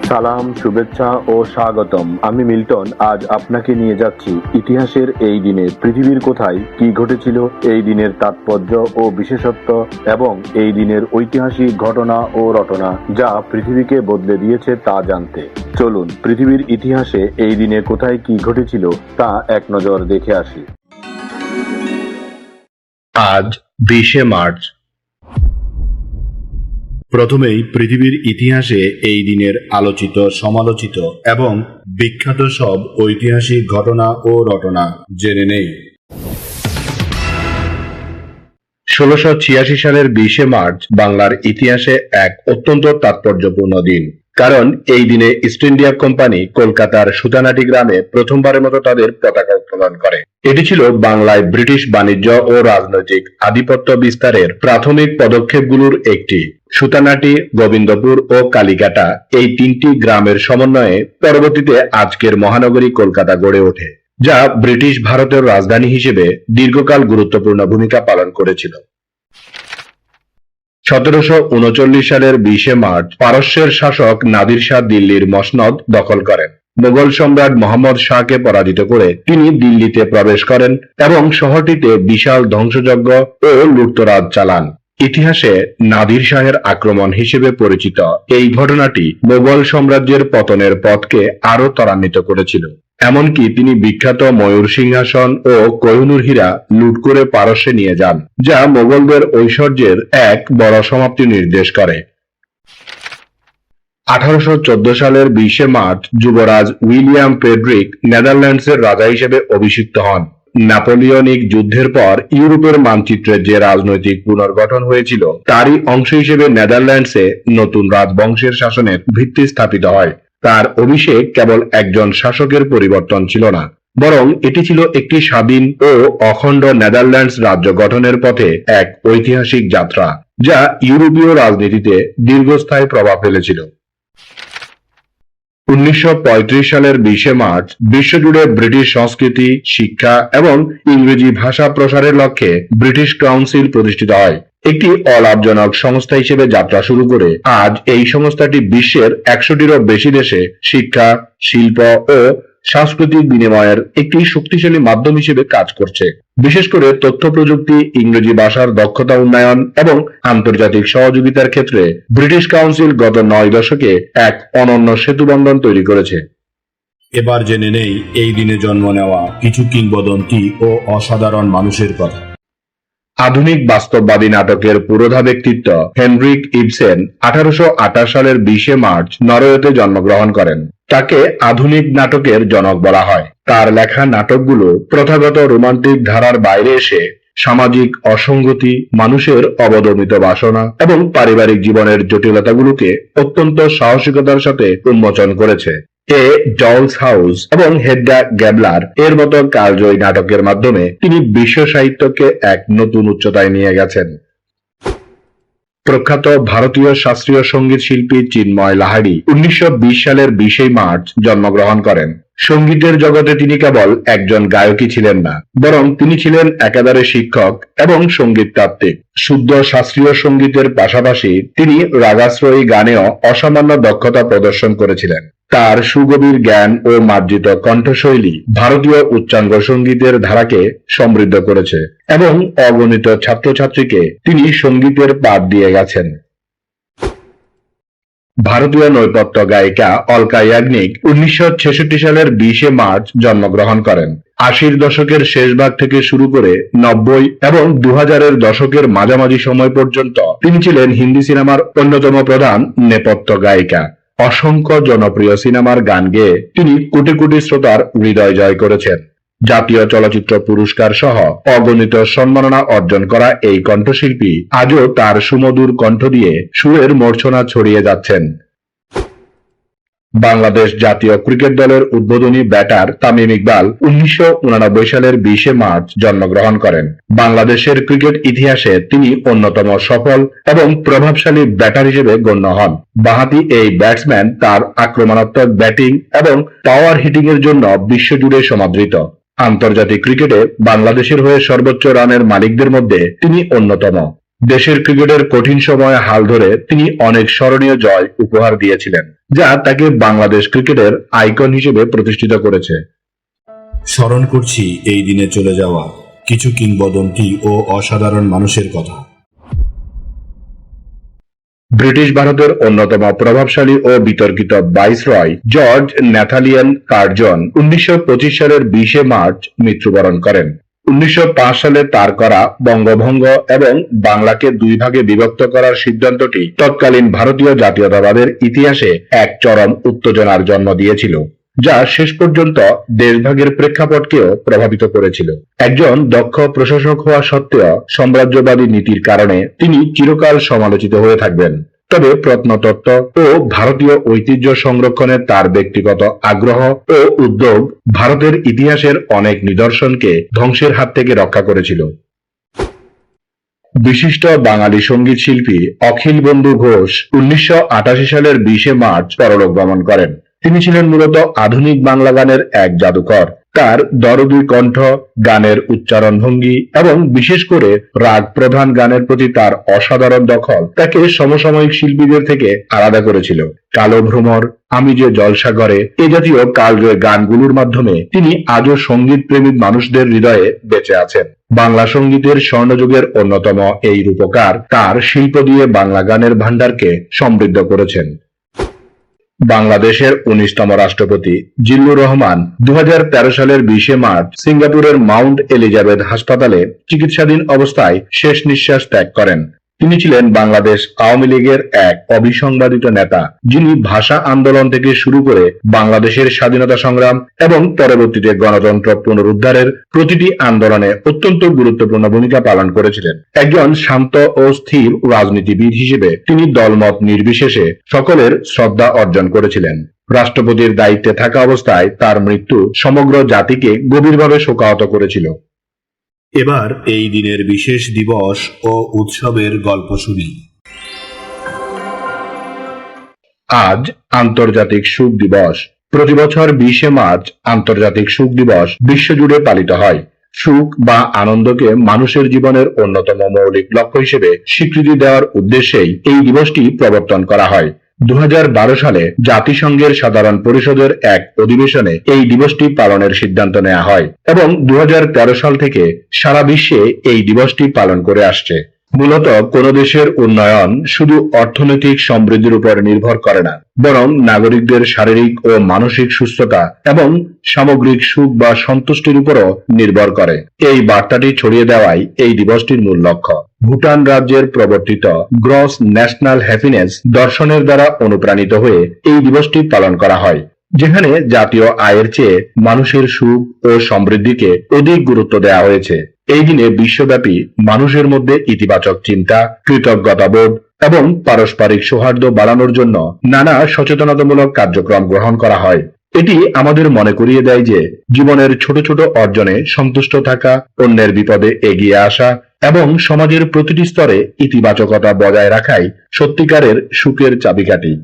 সালাম, শুভেচ্ছা ও স্বাগতম। আমি মিল্টন। আজ আপনাকে নিয়ে যাচ্ছি ইতিহাসের এই দিনে পৃথিবীর কোথায় কি ঘটেছিল, এই দিনের তাৎপর্য ও বিশেষত্ব এবং এই দিনের ঐতিহাসিক ঘটনা ও রটনা যা পৃথিবীকে বদলে দিয়েছে তা জানতে। চলুন পৃথিবীর ইতিহাসে এই দিনে কোথায় কি ঘটেছিল তা এক নজর দেখে আসি। আজ 20শে মার্চ। প্রথমেই পৃথিবীর ইতিহাসে এই দিনের আলোচিত, সমালোচিত এবং বিখ্যাত সব ঐতিহাসিক ঘটনা ও রটনা জেনে নেই। 1686 সালের 20শে মার্চ বাংলার ইতিহাসে এক অত্যন্ত তাৎপর্যপূর্ণ দিন। কারণ এই দিনে ইস্ট ইন্ডিয়া কোম্পানি কলকাতার সুতানাটি গ্রামে প্রথমবারের মতো তাদের পতাকা উত্তোলন করে। এটি ছিল বাংলায় ব্রিটিশ বাণিজ্য ও রাজনৈতিক আধিপত্য বিস্তারের প্রাথমিক পদক্ষেপগুলোর একটি। সুতানাটি, গোবিন্দপুর ও কালীঘাটা এই তিনটি গ্রামের সমন্বয়ে পরবর্তীতে আজকের মহানগরী কলকাতা গড়ে ওঠে, যা ব্রিটিশ ভারতের রাজধানী হিসেবে দীর্ঘকাল গুরুত্বপূর্ণ ভূমিকা পালন করেছিল। 1739 সালের 20শে মার্চ পারস্যের শাসক নাদির শাহ দিল্লির মসনদ দখল করেন। মোগল সম্রাট মোহাম্মদ শাহকে পরাজিত করে তিনি দিল্লিতে প্রবেশ করেন এবং শহরটিতে বিশাল ধ্বংসযজ্ঞ ও লুটতরাজ চালান। ইতিহাসে নাদির শাহের আক্রমণ হিসেবে পরিচিত এই ঘটনাটি মোগল সাম্রাজ্যের পতনের পথকে আরো ত্বরান্বিত করেছিল। এমনকি তিনি বিখ্যাত ময়ূর সিংহাসন ও কোহিনূর হীরা লুট করে পারস্যে নিয়ে যান, যা মোগলদের ঐশ্বর্যের এক বড় সমাপ্তি নির্দেশ করে। 1814 সালের 20শে মার্চ যুবরাজ উইলিয়াম ফ্রেডরিক নেদারল্যান্ডসের রাজা হিসেবে অভিষিক্ত হন। নেপোলিয়নিক যুদ্ধের পর ইউরোপের মানচিত্রের যে রাজনৈতিক পুনর্গঠন হয়েছিল তারই অংশ হিসেবে নেদারল্যান্ডসে নতুন রাজবংশের শাসনের ভিত্তি স্থাপিত হয়। তার অভিষেক কেবল একজন শাসকের পরিবর্তন ছিল না, বরং এটি ছিল একটি স্বাধীন ও অখণ্ড নেদারল্যান্ডস রাজ্য গঠনের পথে এক ঐতিহাসিক যাত্রা, যা ইউরোপীয় রাজনীতিতে দীর্ঘস্থায়ী প্রভাব ফেলেছিল। 1935 সালের 20শে মার্চ বিশ্বজুড়ে ব্রিটিশ সংস্কৃতি, শিক্ষা এবং ইংরেজি ভাষা প্রসারের লক্ষ্যে ব্রিটিশ কাউন্সিল প্রতিষ্ঠিত হয়। একটি অলাভজনক সংস্থা হিসেবে যাত্রা শুরু করে আজ এই সংস্থাটি বিশ্বের 100টিরও বেশি দেশে শিক্ষা, শিল্প ও সাংস্কৃতিক বিনিময়ের একটি শক্তিশালী মাধ্যম হিসেবে কাজ করছে। বিশেষ করে তথ্য প্রযুক্তি, ইংরেজি ভাষার দক্ষতা উন্নয়ন এবং আন্তর্জাতিক সহযোগিতার ক্ষেত্রে ব্রিটিশ কাউন্সিল গত 9 দশকে এক অনন্য সেতুবন্ধন তৈরি করেছে। এবার জেনে নেই এই দিনে জন্ম নেওয়া কিছু কিংবদন্তি ও অসাধারণ মানুষের কথা। আধুনিক বাস্তববাদী নাটকের পুরোধা ব্যক্তিত্ব হেনরিক ইবসেন 1828 সালের 20শে মার্চ নরওয়েতে জন্মগ্রহণ করেন। তাকে আধুনিক নাটকের জনক বলা হয়। তার লেখা নাটকগুলো প্রথাগত রোমান্টিক ধারার বাইরে এসে সামাজিক অসঙ্গতি, মানুষের অবদমিত বাসনা এবং পারিবারিক জীবনের জটিলতাগুলোকে অত্যন্ত সাহসিকতার সাথে উন্মোচন করেছে। এ ডলস হাউস এবং হেডডা গ্যাবলার এর মতো কালজয়ী নাটকের মাধ্যমে তিনি বিশ্ব সাহিত্যকে এক নতুন উচ্চতায় নিয়ে গেছেন। প্রখ্যাত ভারতীয় শাস্ত্রীয় সঙ্গীত শিল্পী চিন্ময় লাহিড়ী 1920 সালের 20শে মার্চ জন্মগ্রহণ করেন। সঙ্গীতের জগতে তিনি কেবল একজন গায়কই ছিলেন না, বরং তিনি ছিলেন একাধারে শিক্ষক এবং সঙ্গীততাত্ত্বিক। শুদ্ধ শাস্ত্রীয় সঙ্গীতের পাশাপাশি তিনি রাগাশ্রয়ী গানেও অসামান্য দক্ষতা প্রদর্শন করেছিলেন। তার সুগভীর জ্ঞান ও মার্জিত কণ্ঠশৈলী ভারতীয় উচ্চাঙ্গ সঙ্গীতের ধারাকে সমৃদ্ধ করেছে এবং অগণিত ছাত্রছাত্রীকে তিনি সঙ্গীতের পাঠ দিয়ে গেছেন। ভারতীয় নৈপথ্য গায়িকা অলকা ইয়াগনিক 1966 সালের 20শে মার্চ জন্মগ্রহণ করেন। 80-র দশকের শেষ ভাগ থেকে শুরু করে 90 এবং 2000-এর দশকের মাঝামাঝি সময় পর্যন্ত তিনি ছিলেন হিন্দি সিনেমার অন্যতম প্রধান নেপথ্য গায়িকা। অসংখ্য জনপ্রিয় সিনেমার গান গেয়ে তিনি কোটি কোটি শ্রোতার হৃদয় জয় করেছেন। জাতীয় চলচ্চিত্র পুরস্কার সহ অগণিত সম্মাননা অর্জন করা এই কণ্ঠশিল্পী আজও তার সুমধুর কণ্ঠ দিয়ে সুরের মূর্ছনা ছড়িয়ে যাচ্ছেন। বাংলাদেশ জাতীয় ক্রিকেট দলের উদ্বোধনী ব্যাটার তামিম ইকবাল 1989 সালের 20শে মার্চ জন্মগ্রহণ করেন। বাংলাদেশের ক্রিকেট ইতিহাসে তিনি অন্যতম সফল এবং প্রভাবশালী ব্যাটার হিসেবে গণ্য হন। বাঁহাতি এই ব্যাটসম্যান তার আক্রমণাত্মক ব্যাটিং এবং পাওয়ার হিটিং এর জন্য বিশ্বজুড়ে সমাদৃত। আন্তর্জাতিক ক্রিকেটে বাংলাদেশের হয়ে সর্বোচ্চ রানের মালিকদের মধ্যে তিনি অন্যতম। দেশের ক্রিকেটের কঠিন সময়ে হাল ধরে তিনি অনেক স্মরণীয় জয় উপহার দিয়েছিলেন। যা তাকে বাংলাদেশ ক্রিকেটের আইকন হিসেবে প্রতিষ্ঠিত করেছে। স্মরণ করছি এই দিনে চলে যাওয়া কিছু কিংবদন্তি ও অসাধারণ মানুষের কথা। ব্রিটিশ ভারতের অন্যতম প্রভাবশালী ও বিতর্কিত ভাইসরয় জর্জ ন্যাথানিয়েল কার্জন 1925 সালের 20 মার্চ মৃত্যুবরণ করেন। 1905 সালে তার করা বঙ্গভঙ্গ এবং বাংলাকে দুই ভাগে বিভক্ত করার সিদ্ধান্তটি তৎকালীন ভারতীয় জাতীয়তাবাদের ইতিহাসে এক চরম উত্তেজনার জন্ম দিয়েছিল, যা শেষ পর্যন্ত দেশভাগের প্রেক্ষাপটকেও প্রভাবিত করেছিল। একজন দক্ষ প্রশাসক হওয়া সত্ত্বেও সাম্রাজ্যবাদী নীতির কারণে তিনি চিরকাল সমালোচিত হয়ে থাকবেন। তবে প্রত্নতত্ত্ব ও ভারতীয় ঐতিহ্য সংরক্ষণে তার ব্যক্তিগত আগ্রহ ও উদ্যোগ ভারতের ইতিহাসের অনেক নিদর্শনকে ধ্বংসের হাত থেকে রক্ষা করেছিল। বিশিষ্ট বাঙালি সঙ্গীত শিল্পী অখিল বন্ধু ঘোষ 1988 সালের 20 মার্চ পরলোক গমন করেন। তিনি ছিলেন মূলত আধুনিক বাংলা গানের এক জাদুকর। তার দরদী কণ্ঠ, গানের উচ্চারণ ভঙ্গি এবং বিশেষ করে রাগ প্রধান গানের প্রতি তার অসাধারণ দখল তাকে সমসাময়িক শিল্পীদের থেকে আলাদা করেছিল। কালো ভ্রমর, আমি যে জলসাগরে এ জাতীয় কালজয়ী গানগুলোর মাধ্যমে তিনি আজও সঙ্গীত প্রেমী মানুষদের হৃদয়ে বেঁচে আছেন। বাংলা সঙ্গীতের স্বর্ণযুগের অন্যতম এই রূপকার তার শিল্প দিয়ে বাংলা গানের ভান্ডারকে সমৃদ্ধ করেছেন। বাংলাদেশের 19তম রাষ্ট্রপতি জিল্লুর রহমান 2013 সালের 20 মার্চ সিঙ্গাপুরের মাউন্ট এলিজাবেথ হাসপাতালে চিকিৎসাধীন অবস্থায় শেষ নিঃশ্বাস ত্যাগ করেন। তিনি ছিলেন বাংলাদেশ আওয়ামী লীগের এক অবিসংবাদিত নেতা, যিনি ভাষা আন্দোলন থেকে শুরু করে বাংলাদেশের স্বাধীনতা সংগ্রাম এবং পরবর্তীতে গণতন্ত্র পুনরুদ্ধারের প্রতিটি আন্দোলনে অত্যন্ত গুরুত্বপূর্ণ ভূমিকা পালন করেছিলেন। একজন শান্ত ও স্থির রাজনীতিবিদ হিসেবে তিনি দলমত নির্বিশেষে সকলের শ্রদ্ধা অর্জন করেছিলেন। রাষ্ট্রপতির দায়িত্বে থাকা অবস্থায় তার মৃত্যু সমগ্র জাতিকে গভীরভাবে শোকাহত করেছিল। এবার এই দিনের বিশেষ দিবস ও উৎসবের গল্প শুনি। আজ আন্তর্জাতিক সুখ দিবস। প্রতি বছর 20 মার্চ আন্তর্জাতিক সুখ দিবস বিশ্বজুড়ে পালিত হয়। সুখ বা আনন্দকে মানুষের জীবনের অন্যতম মৌলিক লক্ষ্য হিসেবে স্বীকৃতি দেওয়ার উদ্দেশ্যেই এই দিবসটি প্রবর্তন করা হয়। 2012 সালে জাতিসংঘের সাধারণ পরিষদের এক অধিবেশনে এই দিবসটি পালনের সিদ্ধান্ত নেওয়া হয় এবং 2013 সাল থেকে সারা বিশ্বে এই দিবসটি পালন করে আসছে। মূলত কোন দেশের উন্নয়ন শুধু অর্থনৈতিক সমৃদ্ধির উপর নির্ভর করে না, বরং নাগরিকদের শারীরিক ও মানসিক সুস্থতা এবং সামগ্রিক সুখ বা সন্তুষ্টির উপরও নির্ভর করে। এই বার্তাটি ছড়িয়ে দেওয়াই এই দিবসটির মূল লক্ষ্য। ভুটান রাজ্যের প্রবর্তিত গ্রস ন্যাশনাল হ্যাপিনেস দর্শনের দ্বারা অনুপ্রাণিত হয়ে এই দিবসটি পালন করা হয়, যেখানে জাতীয় আয়ের চেয়ে মানুষের সুখ ও সমৃদ্ধিকে অধিক গুরুত্ব দেওয়া হয়েছে। এই দিনে বিশ্বব্যাপী মানুষের মধ্যে ইতিবাচক চিন্তা, কৃতজ্ঞতাবোধ এবং পারস্পরিক সৌহার্দ্য বাড়ানোর জন্য নানা সচেতনতামূলক কার্যক্রম গ্রহণ করা হয়। এটি আমাদের মনে করিয়ে দেয় যে জীবনের ছোট ছোট অর্জনে সন্তুষ্ট থাকা, অন্যের বিপদে এগিয়ে আসা এবং সমাজের প্রতিটি স্তরে ইতিবাচকতা বজায় রাখাই সত্যিকারের সুখের চাবিকাঠি।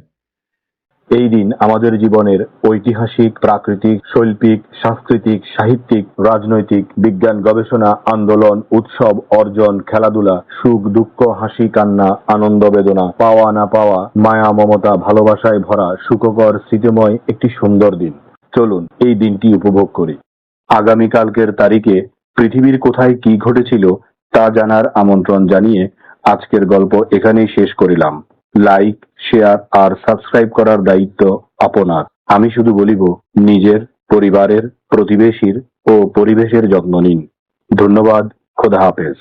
এই দিন আমাদের জীবনের ঐতিহাসিক, প্রাকৃতিক, শৈল্পিক, সাংস্কৃতিক, সাহিত্যিক, রাজনৈতিক, বিজ্ঞান, গবেষণা, আন্দোলন, উৎসব, অর্জন, খেলাধুলা, সুখ দুঃখ, হাসি কান্না, আনন্দ বেদনা, পাওয়া না পাওয়া, মায়া মমতা, ভালোবাসায় ভরা সুখকর স্মৃতিময় একটি সুন্দর দিন। চলুন এই দিনটি উপভোগ করি। আগামীকালকের তারিখে পৃথিবীর কোথায় কি ঘটেছিল তা জানার আমন্ত্রণ জানিয়ে আজকের গল্প এখানেই শেষ করিলাম। লাইক, শেয়ার আর সাবস্ক্রাইব করার দায়িত্ব আপনার। আমি শুধু বলিব, নিজের, পরিবারের, প্রতিবেশীর ও পরিবেশের যত্ন নিন। ধন্যবাদ। খোদা হাফেজ।